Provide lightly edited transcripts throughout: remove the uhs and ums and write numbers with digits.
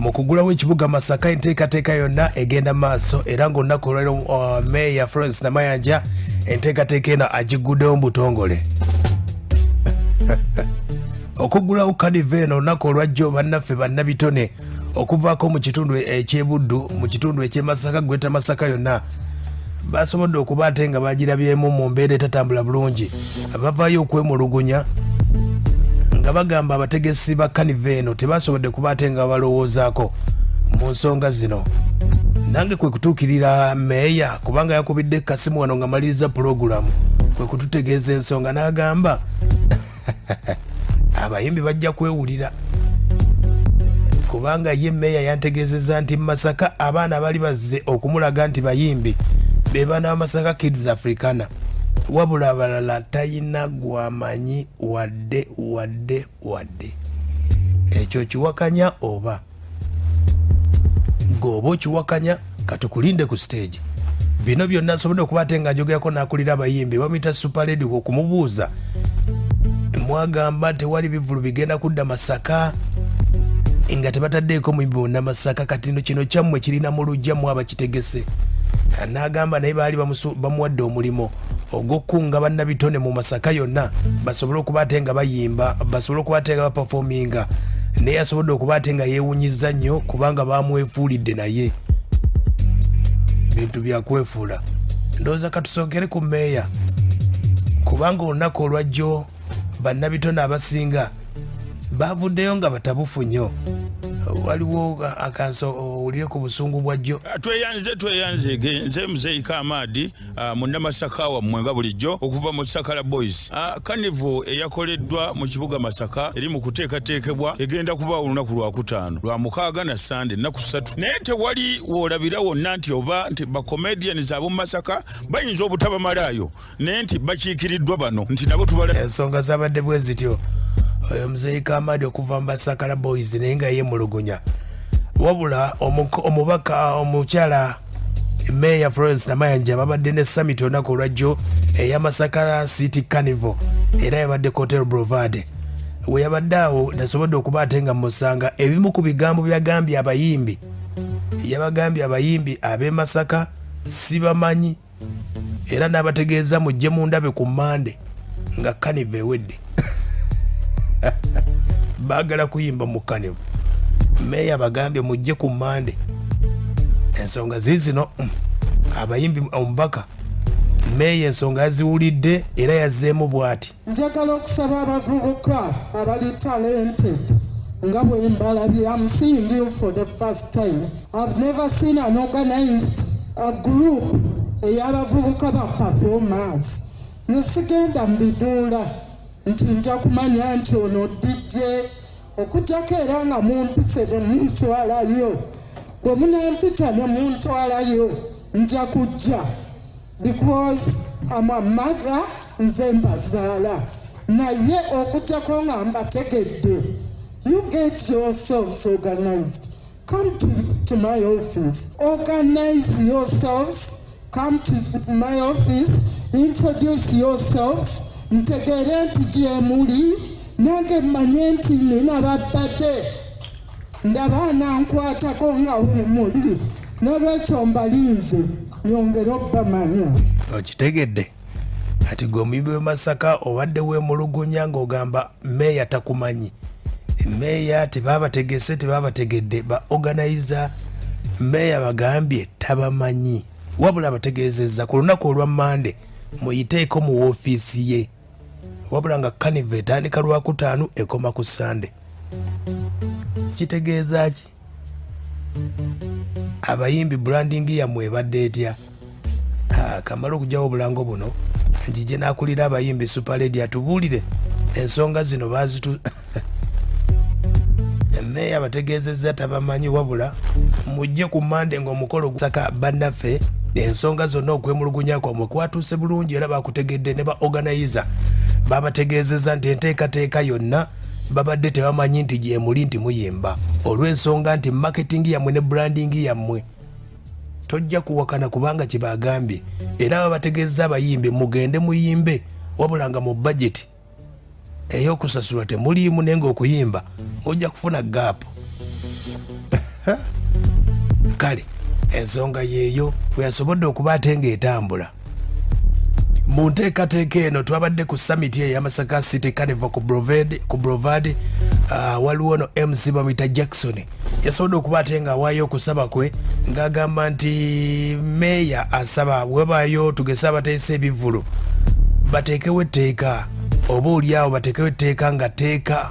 mu kugulawo ekibuga Masaka enteekateeka yonna egenda maaso era ng'olunaku olwaleero Meya Florence Namayanja enteekateeka eno agiguddewo mu butongole. Okugulawo Carnival eno olunaku olwajjo bannaffe bannabitone okuvaako mu kitundu eky'Ebuddu mu kitundu eky'e Masaka gweta Masaka yonna basobodde okuba ate nga bagirabyemu mu mbeera etatambula bulungi. Bavaayo okwemulugunya nga bagamba abategesi ba Carnival eno tebasobodde kuba ate nga balowoozaako mu nsonga zino. Nange kwe kutuukirira Meeya kubanga yakubidde kasimu wano nga maliriza pulogulamu kwe kututegeeza ensonga n'agamba abayimbi bajja kwewulira kubanga ye Meeya yantegeezezza nti Masaka abaana bali bazze okumulaga nti bayimbi be baana ba Masaka Kids Africana wabula abalala tayina gwamanyi wadde ekyo kiwakanya oba gobo kiwakanya katukulinde ku stage. Bino byonna asobodde okuba ate nga njogerako n'akulira abayimbi bamuyita Super Lady okumubuuza mwagamba tewali bivulu bigenda kudda Masaka nga tebataddeeko muyimbi wonna Masaka kati no kino kyammwe kirina mu lujja mu abakitegese. N'agamba naye baali bamuwadde omulimo ogw'okkunga bannabitone mu Masaka yonna basobole okuba ate nga bayimba basobole okuba ate nga bapafominga naye asobodde okuba ate nga yeewunyizza nnyo kubanga bamwefuulidde naye bintu byakwefuula. Ndowooza katusogere ku Meeya kubanga olunaku olwajjo bannabitone abasinga bavuddeyo nga batabufu nnyo. Waliwo akanso owulire ku busungu bwajjo. Tweyanze nze Muzeeyi Kamadi munnamasaka wammwe nga bulijjo okuva mu Sakala Boys. Carnival eyakoleddwa mu kibuga Masaka eri mu kuteekateekebwa egenda kuba olunaku lwakutaano lwa mukaaga na Sande ennaku 3 naye tewali woolabira wonna nti oba nti bacomedians ab'omu Masaka bayinza obutabamalaayo naye nti bakiikiriddwa bano nti nabo tubala ensonga zabadde bwe zityo. Oyo Muzeeyi Kamadi okuva mu Sakala Boys naye nga yemulugunya wabula omubaka omukyala Meya Florence Namayanja babadde ne summit olunaku olwajjo eya Masaka City Carnival era yabadde Hotel Boulevard we yabadde awo nasobodde okuba ate nga musanga ebimu ku bigambo byagambye abayimbi yabagambye abayimbi ab'e Masaka sibamanyi era n'abategeeza mujje mundabe ku Mande nga Carnival ewedde. Baagala kuyimba mu Carnival. Meeya bagambye mujje ku Mande. Ensonga ziizino abayimbi omubaka Meeya ensonga yaziwulidde era yazzeemu bw'ati. Njagala okusaba abavubuka abali talented nga bwe mbalabye. I'm seeing you for the first time. I've never seen an organized group ey'abavubuka ba performers. Nsigenda mbiduula nti nja kumanya nti ono DJ okujjako era nga mumpise ne muntwalayo bwe munampita ne muntwalayo nja kujja because I'm a mother nze mbazaala naye okujjako nga mbategedde. You get yourselves organized. Come to my office. Organize yourselves. Come to my office. Introduce yourselves. Ntegere nti gye muli nange mmanye nti nina babadde ndaba nankwatako nga we muli n'olwekyo mbalinze nyongere obbamanya. Okitegedde ati gwe omuyimbi w'e Masaka obadde weemulugunya ng'ogamba Meeya takumanyi. Meeya tebabategese tebabategedde ba organizer Meeya bagambye tabamanyi wabula abategeezezza ku lunaku olwa Mande muyiteeko mu woofiisi ye wabula nga Carnival etandika lwakutaano ekoma ku Sande. Kitegeeza ki? Abayimbi branding yammwe ebadde etya? Kamala okugyawo obulango buno njije n'akulira abayimbi Super Lady atubuulire ensonga zino bazitu Meeya abategeezezza tabamanyi wabula mujje ku Mande ng'omukolo gusaka bannaffe ensonga zonna okwemulugunya kwamwe kwatuuse bulungi era bakutegedde ne ba organizer babategeezezza nti enteekateeka yonna babadde tebamanyi nti gye muli nti muyimba olw'ensonga nti marketing yammwe ne branding yammwe tojja kuwakana kubanga kye bagambye era babategeezza abayimbi mugende muyimbe wabula nga mu budget ey'okusasulwa temuliimu naye ng'okuyimba ojja kufuna gaapu. kale ensonga yeeyo bweyasobodde okuba ate ng'etambula mu nteekateeka eno twabadde ku summit ya Masaka City Carnival ku Brovard. Waliwo no MC bamwita Jackson yasobodde okuba ate ng'awaayo okusaba kwe ng'agamba nti meeya asaba webaayo tugese abateesa ebivvulu bateekewo etteeka oba oliawo bateekewo etteeka nga teeka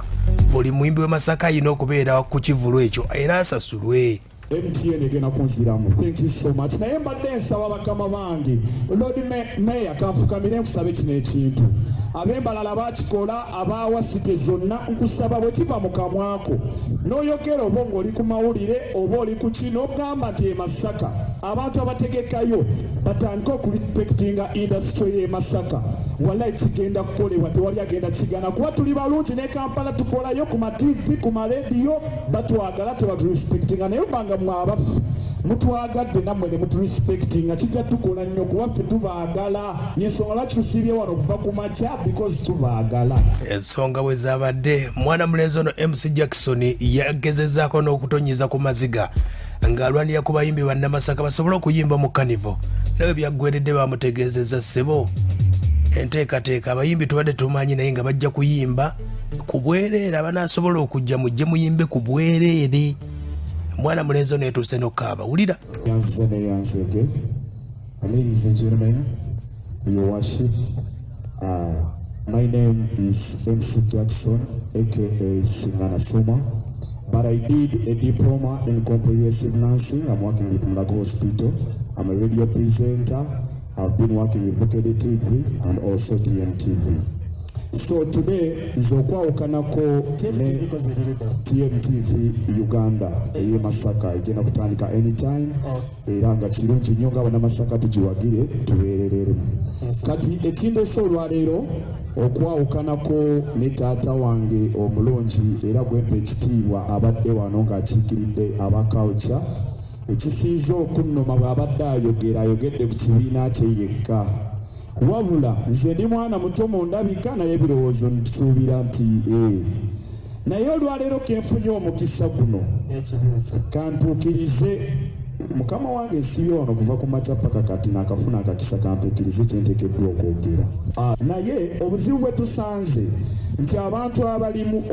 buli muyimbi w'e Masaka alina okubeera ku kivulu ekyo era asasulwe. MTN egenda kunziramu. Thank you so much. Naye mbadde nsaba bakama bange Lord Mayor kanfukamire nkusabe kino ekintu ab'embalala bakikola abawasite zonna nkusaba bwe kiva mu kamwako n'oyogera oba ng'oli ku mawulire oba oli ku kino ogamba nti e Masaka abantu abategekayo batandika okurespectinga industry y'e Masaka wallahi kigenda kukolebwa tewali agenda kigana kuba tuli balungi ne Kampala tukolayo ku ma TV ku ma radio batwagala tebaturespectinga naye banga mwabafu mutwagadde nammwe ne muturespectinga kijja tukola nnyo kuba ffe tubaagala yensonga lwaki tusibye wano okuva ku makya because tubaagala. Ensonga bwe zaabadde mwana mulenzi ono MC Jackson yagezezaako n'okutonyiza ku maziga ng'alwanira ku bayimbi bannamasaka basobole okuyimba mu Carnival naye byaggweredde bamutegeezezza ssebo enteekateeka abayimbi tubadde tumanyi naye nga bajja kuyimba ku bwereere abanaasobola okujja mujje muyimbe ku bwereere. Mwana mulenzi ono etuuse n'okaaba wulira. Ladies and gentlemen, your worship, my name is MC Jackson aka Singana Soma, but I did a diploma in comprehensive nursing. I'm working with Mulago Hospital. I'm a radio presenter. I've been working with Bukede TV and also TMTV. So today is okwawukanako ne TMTV Uganda eye Masaka egenda kutandika anytime era nga kirungi nnyo nga bannamasaka tugiwagire tubeerereremu. Kati ekindeese olwaleero okwawukanako ne taata wange omulungi era gwempa ekitiibwa abadde wano ng'akiikiridde aba culture ekisinze okunnoma bw'abadde ayogedde ku kibiina kye yekka. Wabula nze ndi mwana muto mu ndabika naye ebirowoozo nsuubira nti naye olwaleero kenfunye omukisa guno kantuukirize mukama wange ensibye wano kuva ku makya paka kati nakafuna akakisa kantuukirize kyenteekeddwa okwogera. Naye obuzibu bwe tusanze nti abantu abalimu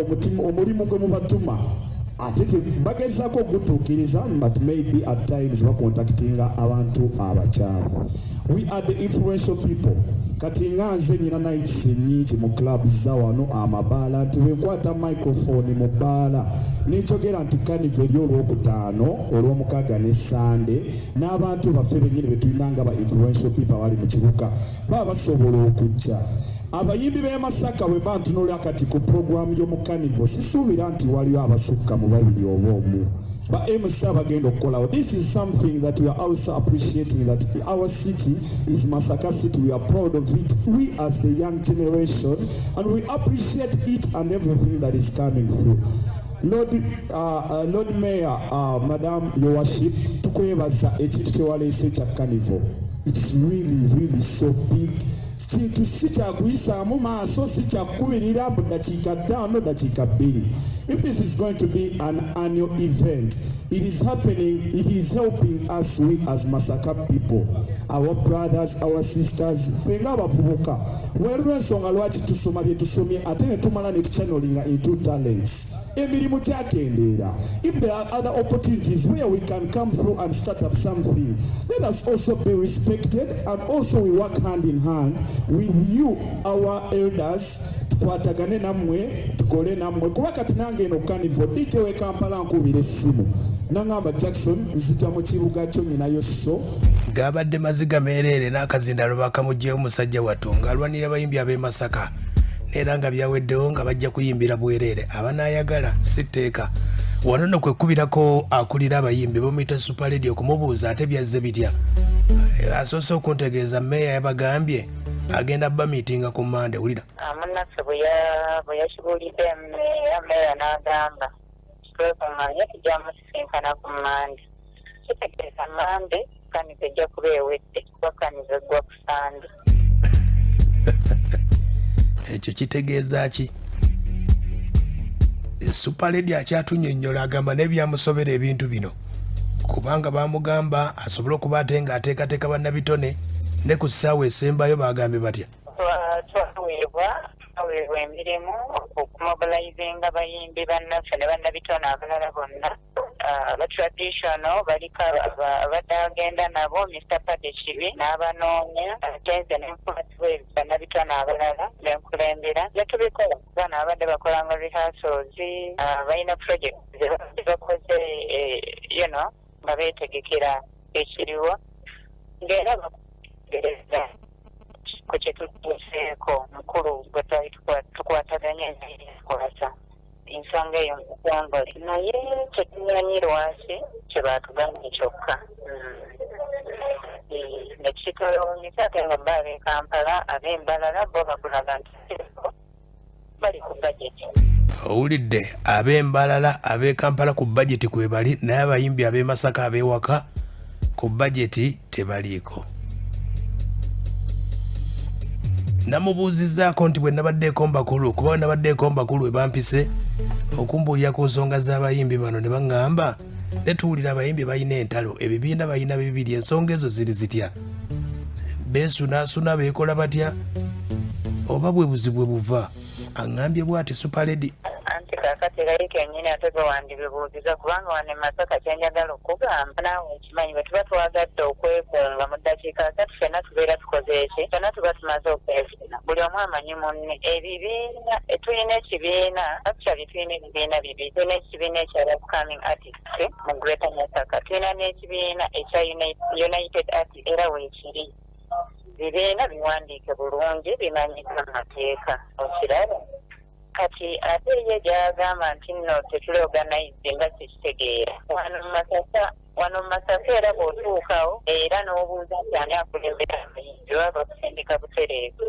omulimu gwe mubatuma ate bagezaako okugutuukiriza but maybe at times bacontactinga abantu abakyamu. We are the influential people. Kati nga nze nina nights nnyingi mu clubs za wano amabaala nti bwenkwata microphone mu bbaala nenjogera nti Carnival eri olwokutaano olw'omukaaga ne Sande n'abantu baffe bennyini betulina nga ba influential people abali mu kibuga baba basobola okujja. Abayimbi b'e Masaka bwe mba ntunuulira kati ku programu y'omu Carnival sisuubira nti waliwo abasukka mu babiri oba omu ba MC abagenda okukolawo. This is something that we are also appreciating, that our city is Masaka City. We are proud of it, we as the young generation, and we appreciate each and everything that is coming through. Lord Mayor, Madam Your Worship, tukwebaza ekintu kyewaleese kya Carnival. It's really so big. Kintu si kyakuyisaamu maaso, si kyakukubirira mu dakiika 5 dakiika 2. If this is going to be an annual event, it is helping us, we as Masaka people, our brothers, our sisters, fenga abavubuka weerwa ensonga lwaki tusoma bye tusomye ate ne tumala ne tuchannelinga into talents. Emirimu gyakendeera. If there are other opportunities where we can come through and start up something, let us also be respected, and also we work hand in hand with you, our elders, tukwatagane nammwe tukole nammwe kuba kati nange eno Carnival DJ we Kampala nkubira essimu nangamba Jackson nzija mu kibuga kyo nyinayo show gabadde maziga meerere n'akazindalo bakamugyeyo omusajja wattu ng'alwanira abayimbi ab'e Masaka era nga byaweddewo nga bajja kuyimbira bwereere abanaayagala sitteeka wano nno kwekubirako akulira abayimbi bamuyita Super Radio kumubuuza ate byazze bitya asoose okuntegeeza meeya yabagambye agenda bba miitinga ku Mande wulira munaffe bwe yakibuulidde meeya n'agamba twekumanya tujja musisinkana ku Mande kitegeeza Mande Carnival ejja kuba ewedde kuba Carnival eggwa ku Sande. Ekyo kitegeeza ki? Super Lady akyatunyonnyola agamba n'ebyamusobera ebintu bino kubanga bamugamba asobole okuba ate nga ateekateeka bannabitone ne ku ssaawa esembayo bagambe batya twaweebwa emirimu okumobilizinga bayimbi bannaffe ne bannabitone abalala bonna abatraditional baliko abadde agenda nabo Mr. Pade Kibi n'abanoonya atenze n'enkwatibwa bannabitone abalala benkulembera netubikola bana abadde bakolanga rehearsals balina project zebakoze nga beetegekera ekiriwo ng'era bakugereza ku kyetutuuseeko mukulu gwe twali tukwataganya kwasa ensonga eyo mukongole naye kyetumanyi lwaki kye baatugambye kyokka nekitolonyesa ate nga bba ab'e Kampala ab'embalala bo bakulaga nti bali ku bajeti. Owulidde ab'embalala ab'e Kampala ku bajeti kwe bali naye abayimbi ab'e Masaka ab'ewaka ku bajeti tebaliiko. Namubuuzizzaako nti bwe nabaddeeko mbakulu kuba bwe nabaddeeko mbakulu we bampise okumbuulira ku nsonga z'abayimbi bano ne baŋŋamba netuwulira abayimbi balina entalo ebibiina balina bibiri ensonga ezo ziri zitya beesunaasuna beekola batya oba bwe buzibu bwe buva aŋŋambye bw'ati Super Lady anti kaakati erayi kennyini ate gwe wandibibuuziza kubanga wano e Masaka kyenjagala okugamba naawe ekimanyi bwe tuba twagadde okwekunga mu ddakiika asatu ffenna tubeera tukoze eki ffenna tuba tumaze okwefuna buli omu amanyi munne ebibiina tulina ekibiina actually tulina ebibiina bibiri tulina ekibiina ekya upcoming artists mu Greater Masaka tulina n'ekibiina ekya United Artists era weekiri bibiina biwandiike bulungi bimanyiddwa mu mateeka okiraba kati ate ye gyagamba nti nno tetuloganize nga tekitegeera wano mu Masaka era bw'otuukawo era n'obuuza nti ani akulembera amayinzi oba bakusindika butereevu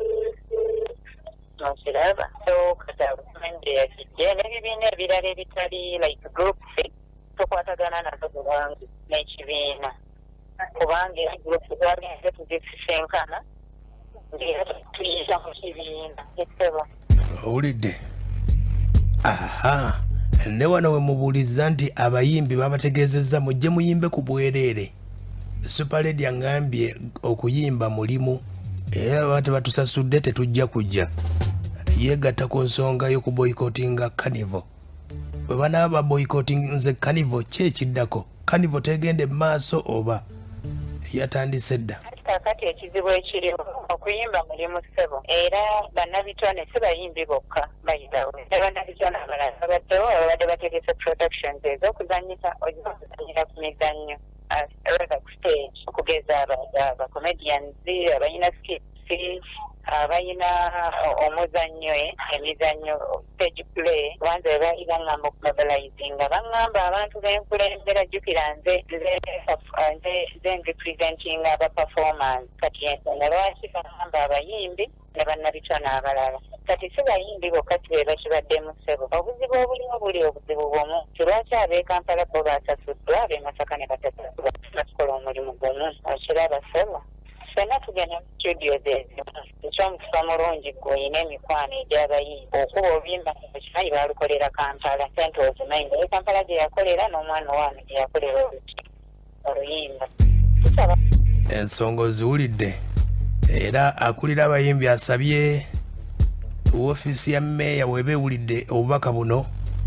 okiraba so kati abukumende yakijje n'ebibiina ebirala ebitali like group tukwatagana nazo bulungi n'ekibiina kubanga group twagenze tuzisisinkana ng'era tuyisa mu kibiina ekitebo owulidde aha ne wano we mubuuliza nti abayimbi babategeezezza mujje muyimbe ku bwereere Super Lady aŋŋambye okuyimba mulimu era baba tebatusasudde tetujja kujja yeegatta ku nsonga y'okuboyikotinga Carnival bwe banaaba baboyikotinze Carnival ki ekiddako Carnival tegende mu maaso oba yatandise dda kakati ekizibu ekiriwo okuyimba mulimu ssebo era bannabitone si bayimbi bokka bayigawo ne bannabitone abalala babaddewo babadde bategese productions ez'okuzanyisa okuzanyira ku mizannyo rather ku stage okugeza abacomedians abalina skits abalina omuzannyo emizannyo stage play banze we baali baŋŋamba okumobilizinga baŋŋamba abantu b'enkulembera jjukira nze nrepresentinga abaperformance kati ensonga lwaki baŋŋamba abayimbi ne bannabitone abalala kati si bayimbi bokka ti be bakibaddemu ssebo obuzibu obulimu buli obuzibu bwomu lwaki ab'e Kampala bo basasuddwa ab'e Masaka ne batasasulwa batukola omulimu gumu okiraba ssebo ffenna tugenda mu studio zeezimu ekyomukusa mulungi gwe oyina emikwano egy'abayimbi okuba oluyimba ekimanyi baalukolera Kampala sente ozimanyi naye Kampala gye yakolera n'omwana waano gye yakolera oluyimba ensonga oziwulidde era akulira abayimbi asabye woofiisi ya mmeeya webeewulidde obubaka buno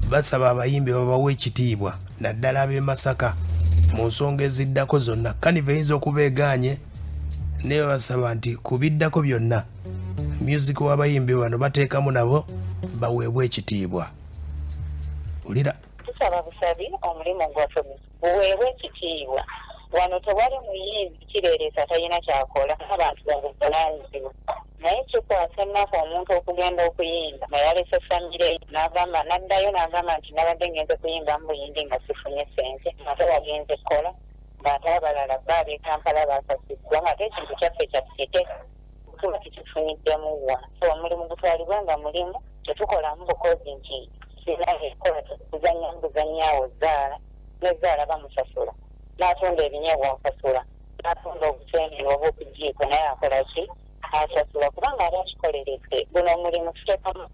basaba abayimbi babawa ekitiibwa naddala ab'e Masaka mu nsonga eziddako zonna Carnival eyinza okuba egaanye naye basaba nti ku biddako byonna music w'abayimbi bano bateekamu nabo baweebwa ekitiibwa ulira tusaba busabi omulimu gwaffe buweebwa ekitiibwa wano tewali muyimbi kireeresa talina kyakola abantu babuvunaanyizibwa naye kikwasa ennaku omuntu okugenda okuyimba nga yalese famire n'agamba n'addayo n'agamba nti nabadde ngenze kuyimba mu buyimbi nga sifunye ssente ate wagenze kukola ng'ate abalala baab'e Kampala basasiddwa ng'ate ekintu kyaffe kyaffe tuba tukifuniddemu wa so omulimu gutwalibwa nga mulimu tetukolamu bukozi nti sinaekola tukuzanya mbuzanyaawo zaala nezaala bamusasula n'atunda ebinyeebwa akasula n'atunda obusenene oba okujiiko naye akola ki asasula kubanga aba akikolerese guno omulimu tuteekamu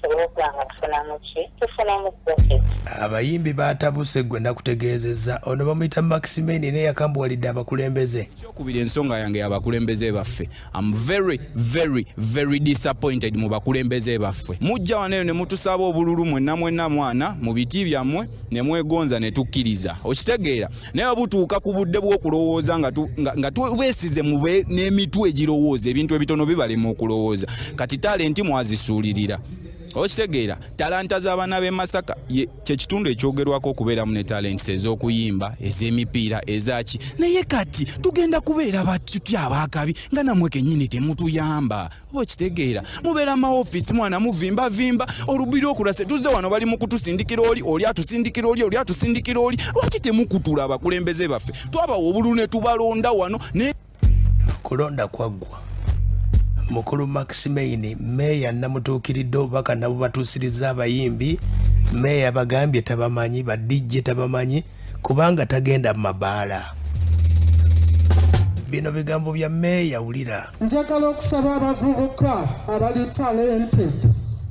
tusobole okulanga tufunamu ki tufunamu profit. Abayimbi batabuse gwe nakutegeezezza ono bamuyita Maximeni naye yakambuwalidde abakulembeze. Ekyokubiri ensonga yange abakulembeze baffe. I'm very disappointed mu bakulembeze baffe. Mujja waneyo ne mutusaba obululu mwenna mwana mu biti byammwe ne mwegonza ne tukkiriza. Okitegeera naye abutuuka ku budde bw'okulowooza nga tubeesize mu n'emitwe egirowooza ebintu ebitono bibalema okulowooza. Kati talenti mwazisuulirira. Okitegeera talanta z'abaana b'e Masaka kye kitundu ekyogerwako okubeeramu ne talents ez'okuyimba ez'emipiira ezaki naye kati tugenda kubeera batutya abaakabi nga namwe kennyini temutuyamba. Okitegeera mubeera maofisi mwana muvimba olubiri okulase tuzze wano bali mu kutusindikira oli atusindikira oli atusindikira oli lwaki temukutula abakulembeze baffe twabawa obululu ne tubalonda wano ne kulonda kwaggwa. Mukulu Maximeni meya namutuukiridde obubaka nabo batuusiriza abayimbi. Meya bagambye tabamanyi ba DJ tabamanyi kubanga tagenda mu mabaala. Bino bigambo bya meya wulira. Njagala okusaba abavubuka abali talented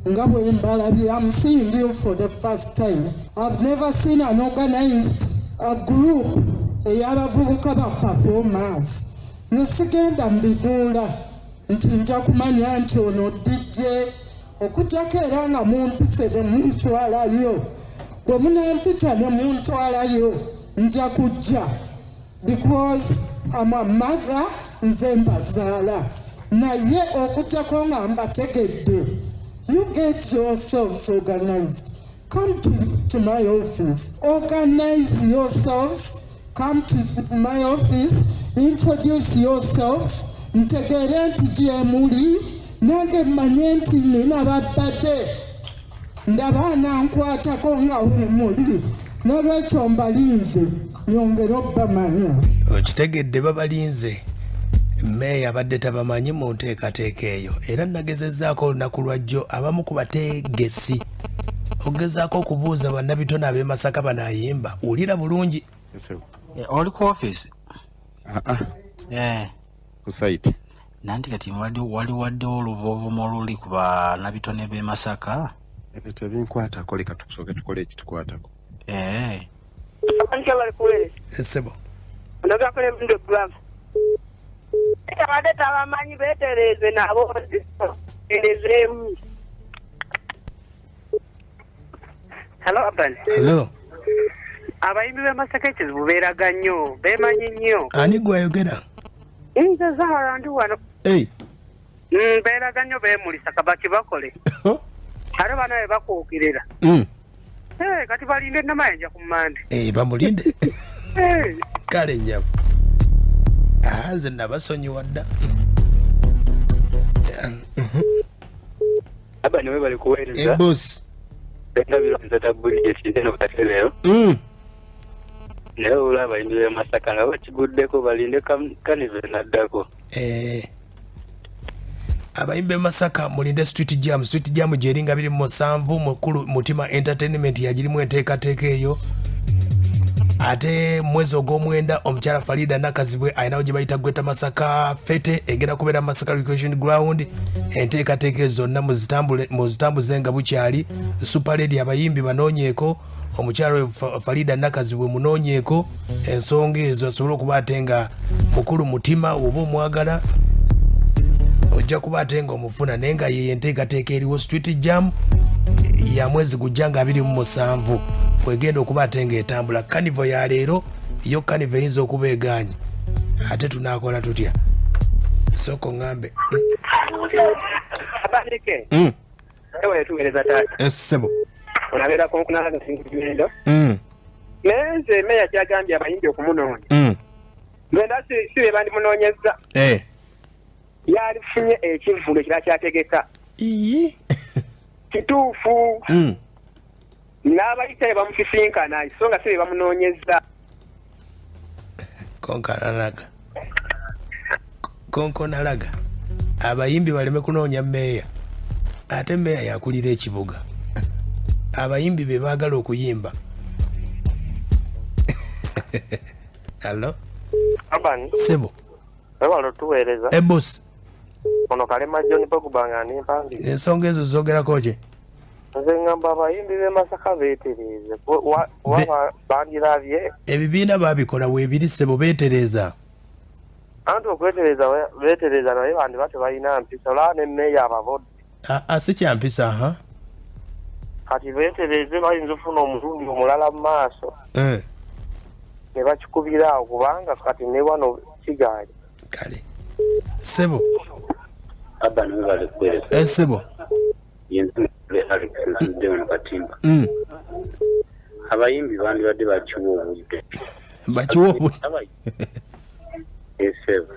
nga bwe mbalabye. I'm seeing you for the first time. I've never seen an organized group ey'abavubuka ba performers. Nesigenda mbiduula nti nja kumanya nti ono DJ okujjako era nga mumpise ne muntwalayo. Bwe munampita ne muntwalayo nja kujja because I'm a mother nze mbazaala. Naye okujjako nga mbategedde. You get yourselves organized. Come to my office. Organize yourselves. Come to my office. Introduce yourselves. Ntegeere nti gye muli nange mmanye nti nina babadde ndaba nankwatako nga we muli n'olwekyo mbalinze nyongere obbamanya. Okitegedde babalinze. Meya abadde tabamanyi mu nteekateeka eyo era nagezezzaako olunaku lwajjo abamu ku bateegesi ogezaako okubuuza bannabitone ab'e Masaka banaayimba wulira bulungi. Oli ku office? Ku site. Nanti kati wali waddewo oluvovumo oluli ku bannabitone b'e Masaka? Ebintu ebinkwatako leka tusooke tukole ekitukwatako. Essebo. Onogakole ebintu ebulamu. Abadde tabamanyi beetereeze nabo erezeemu. Hello, Aban. Hello. Abayimbi b'e Masaka ekizibu beeraga nnyo beemanyi nnyo. Ani gwe ayogera? Nze Zahara ndi wano. Beeraga nnyo beemulisa kabaki bakole. Ate bana be bakuukirira. Kati balinde Namayanja ku Mmande. Bamulinde. Kale nnyabo. Nze nabasonyiwa dda. Aba niwe bali kuweereza. Boss. Bannabitone tabuli gyesinde no katerero. Naye olaba abayimbi b'e Masaka nga bakiguddeko balinde Carnival naddako. Abayimbi b'e Masaka mulinde Street Jam gyeringa 27 mukulu Mutima Entertainment yagirimu enteekateeka eyo. Ate mwezi ogw'omwenda omukyala Farida Nakazibwe ayinawo gye bayita Gweta Masaka Fete egenda kubeera Masaka Recreation Ground. Enteekateeka zonna muzitambuze nga bukyali. Super Lady abayimbi banoonyeeko omukyala Farida Nakazibwe munoonyeeko ensonga ezo asobole okuba ate nga mukulu Mutima oba omwagala ojja kuba ate nga omufuna naye nga ye enteekateeka eriwo Street Jam ya mwezi gujja nga 27 bwegenda okuba ate nga etambula. Carnival ya leero yo Carnival eyinza okuba egaanye ate tunaakola tutya soko ngambe. Abandike. Ewe tuweereza taata. Essebo. Olabeera konkunalaga singigendo. Naye nze meya kyagambye abayimbi okumunoonya. Ngenda si be bandimunoonyezza. Yalifunye ekivvulu ekira kyategeka. Kituufu. N'abayitaye bamufisinkana so nga si be bamunoonyezza. Konkonalaga abayimbi baleme kunoonya meya ate meya yakulira ekibuga. Abayimbi be baagala okuyimba. Hello? Abani. Sebo. Ewalo tuweereza. Boss. Ono Kalema John Pogba nga nimpangi. Ensonga ezo zoogerako ki? nze ngamba abayimbi b'e Masaka beetereze waba bandirabye ebibiina baabikola weebiri ssebo beetereza anti okwetereza beetereza naye bandi tebalina mpisa olaba n'emmeeya ababodde si kyampisa ha kati beetereze bayinza ofuna omulundi omulala mu maaso ne bakikubira awo kubanga kati ne wano kigaali kale ssebo ssebo abayimbi bandibadde bakiwa obudde ssebo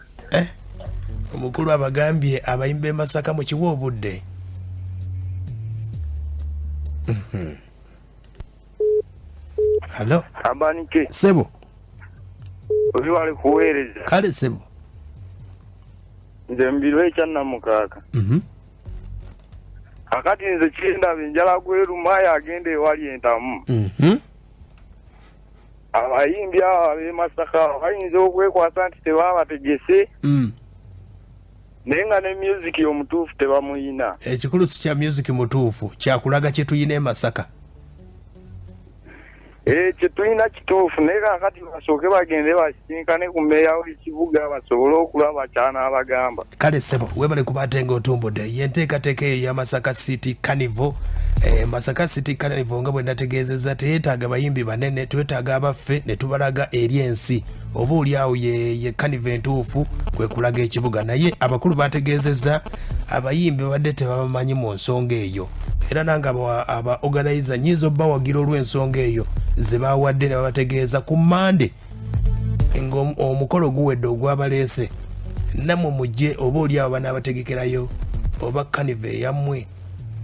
omukulu abagambye abayimbi b'e Masaka mukiwa obudde halo abanike ssebo oli wali kuweereza kale ssebo nze mbirwe ekyannamukaaka akati nze kyendaba enjala gwerumaya agenda ewali entamu abayimbi abo ab'e Masaka bayinza okwekwasa nti tebabategese naye nga ne music omutuufu tebamuyina ekikulu si kya music mutuufu kyakulaga kye tuyina e Masaka kye tulina kituufu naye kakati basooke bagende basinkane ku mmeeya w'ekibuga basobole okulaba bakyana abagamba kale ssebo webale kubate ng'otumbudde yenteekateeka eyo ya Masaka City Carnival Masaka City Carnival nga bwe nategeezezza teyeetaaga bayimbi banene twetaaga abaffe ne tubalaga eri ensi oba oli awo ye Carnival entuufu kwe kulaga ekibuga naye abakulu bategeezezza abayimbi badde tebabamanyi mu nsonga eyo era nange aba organizer nyiza obbawagira olw'ensonga eyo ze bawadde ne babategeeza ku Mande omukolo guwedde ogwabaleese nammwe mujje oba oli awo banaabategekerayo oba Carnival yammwe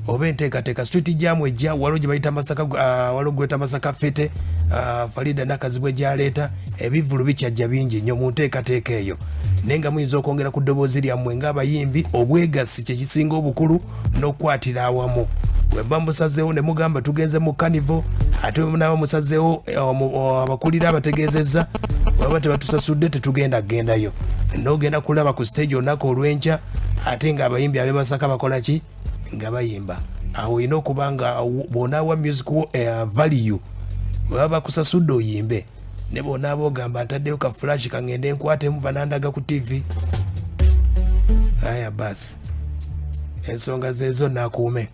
oba enteekateeka street jamu ejja waliwo gye bayita Masaka waliwo gweta Masaka fete Farida nakazibwe gyaleeta ebivulu bikyajja bingi nnyo mu nteekateeka eyo naye nga muyinza okwongera ku ddoboozi lyammwe ng'abayimbi obwegassi kye kisinga obukulu n'okukwatira awamu bwe mba musazeewo ne mugamba tugenze mu Carnival ate naba musazeewo abakulira abategeezezza bwaba tebatusasudde tetugenda kugendayo n'ogenda kulaba ku stage olunaku olw'enkya ate ng'abayimbi ab'e Masaka bakola ki nga bayimba awo olina okuba nga bw'onaawa music value bwaba bakusasudde oyimbe ne bw'onaaba ogamba ntaddeyo ka flash kangende nkwatemu banandaga ku TV aya basi ensonga zeezo naakuume